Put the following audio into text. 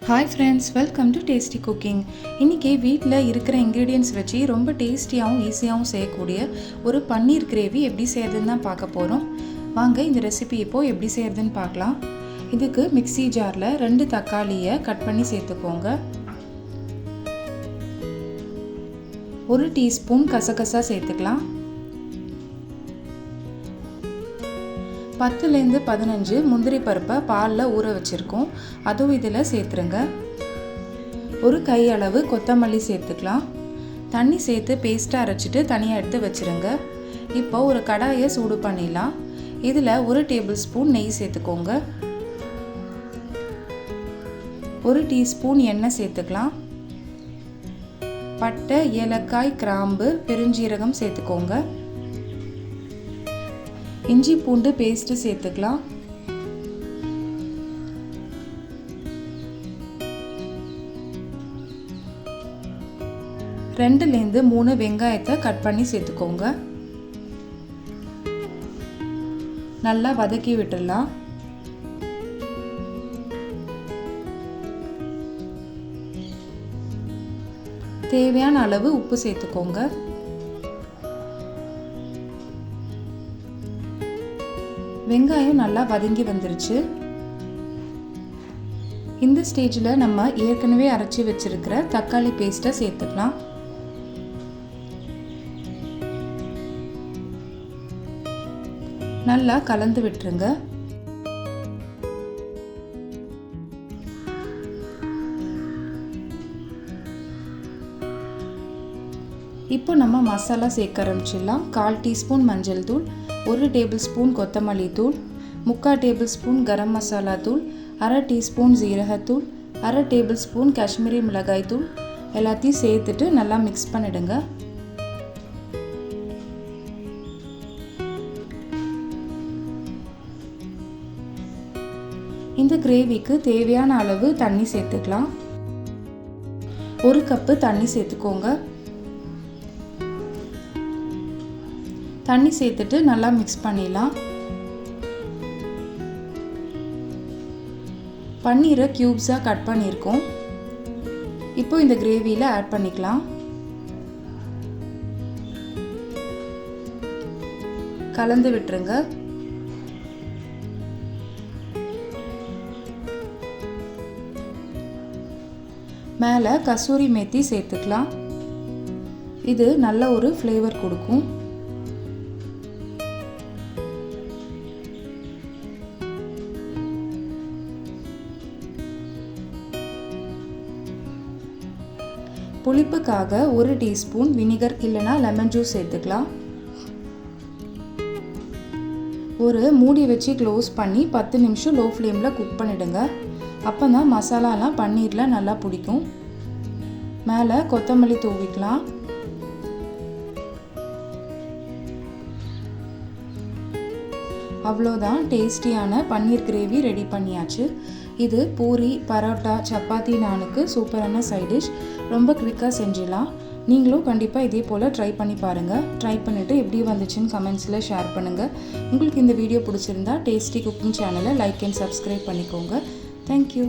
Hi friends, welcome to tasty cooking. இன்றைக்கி வீட்டில் இருக்கிற இன்க்ரீடியன்ட்ஸ் வச்சு ரொம்ப டேஸ்டியாகவும் ஈஸியாகவும் செய்யக்கூடிய ஒரு பன்னீர் கிரேவி எப்படி செய்கிறதுன்னு தான் பார்க்க போகிறோம். வாங்க இந்த ரெசிபி இப்போது எப்படி செய்கிறதுன்னு பார்க்கலாம். இதுக்கு மிக்ஸி ஜாரில் 2 தக்காளியை கட் பண்ணி சேர்த்துக்கோங்க. 1 டீஸ்பூன் கசகசா சேர்த்துக்கலாம். 10லேருந்து 15 முந்திரி பருப்பை பாலில் ஊற வச்சுருக்கோம், அதுவும் இதில் சேர்த்துருங்க. ஒரு கையளவு கொத்தமல்லி சேர்த்துக்கலாம். தண்ணி சேர்த்து பேஸ்ட்டாக அரைச்சிட்டு தனியாக எடுத்து வச்சுருங்க. இப்போ ஒரு கடாயை சூடு பண்ணிடலாம். இதில் 1 டேபிள் ஸ்பூன் நெய் சேர்த்துக்கோங்க. 1 டீஸ்பூன் எண்ணெய் சேர்த்துக்கலாம். பட்டை, ஏலக்காய், கிராம்பு, பெருஞ்சீரகம் சேர்த்துக்கோங்க. இஞ்சி பூண்டு பேஸ்ட்டு சேர்த்துக்கலாம். ரெண்டுலேருந்து 3 வெங்காயத்தை கட் பண்ணி சேர்த்துக்கோங்க. நல்லா வதக்கி விட்டுடலாம். தேவையான அளவு உப்பு சேர்த்துக்கோங்க. வெங்காயம் நல்லா வதங்கி வந்துருச்சு. இந்த ஸ்டேஜில் நம்ம ஏற்கனவே அரைச்சி வச்சிருக்கிற தக்காளி பேஸ்ட்டை சேர்த்துக்கலாம். நல்லா கலந்து விட்டுருங்க. இப்போ நம்ம மசாலா சேர்க்க ஆரம்பிச்சிடலாம். 1/4 டீஸ்பூன் மஞ்சள் தூள், 1 டேபிள் ஸ்பூன் கொத்தமல்லி தூள், 3/4 டேபிள் ஸ்பூன் கரம் மசாலா தூள், 1/2 டீஸ்பூன் ஜீரகத்தூள், 1/2 டேபிள் ஸ்பூன் காஷ்மீரி மிளகாய் தூள் எல்லாத்தையும் சேர்த்துட்டு நல்லா மிக்ஸ் பண்ணிடுங்க. இந்த கிரேவிக்கு தேவையான அளவு தண்ணி சேர்த்துக்கலாம். 1 கப்பு தண்ணி சேர்த்துக்கோங்க. தண்ணி சேர்த்துட்டு நல்லா மிக்ஸ் பண்ணிடலாம். பன்னீரை க்யூப்ஸாக கட் பண்ணியிருக்கோம். இப்போ இந்த கிரேவியில் ஆட் பண்ணிக்கலாம். கலந்து விட்டுருங்க. மேலே கசூரி மேத்தி சேர்த்துக்கலாம். இது நல்ல ஒரு ஃப்ளேவர் கொடுக்கும். புளிப்புக்காக 1 டீஸ்பூன் வினிகர் இல்லைனா லெமன் ஜூஸ் சேர்த்துக்கலாம். ஒரு மூடி வச்சு க்ளோஸ் பண்ணி 10 நிமிஷம் லோ ஃப்ளேமில் குக் பண்ணிடுங்க. அப்போ தான் மசாலாலாம் பன்னீரில் நல்லா பிடிக்கும். மேலே கொத்தமல்லி தூவிக்கலாம். அவ்வளோதான், டேஸ்டியான பன்னீர் கிரேவி ரெடி பண்ணியாச்சு. இது பூரி, பரோட்டா, சப்பாத்தி, நானுக்கு சூப்பரான சைட் டிஷ். ரொம்ப குவிக்காக செஞ்சிடலாம். நீங்களும் கண்டிப்பாக இதே போல் ட்ரை பண்ணி பாருங்கள். ட்ரை பண்ணிவிட்டு எப்படி வந்துச்சுன்னு கமெண்ட்ஸில் ஷேர் பண்ணுங்கள். உங்களுக்கு இந்த வீடியோ பிடிச்சிருந்தா டேஸ்டி குக்கிங் சேனலை லைக் அண்ட் சப்ஸ்கிரைப் பண்ணிக்கோங்க. தேங்க்யூ.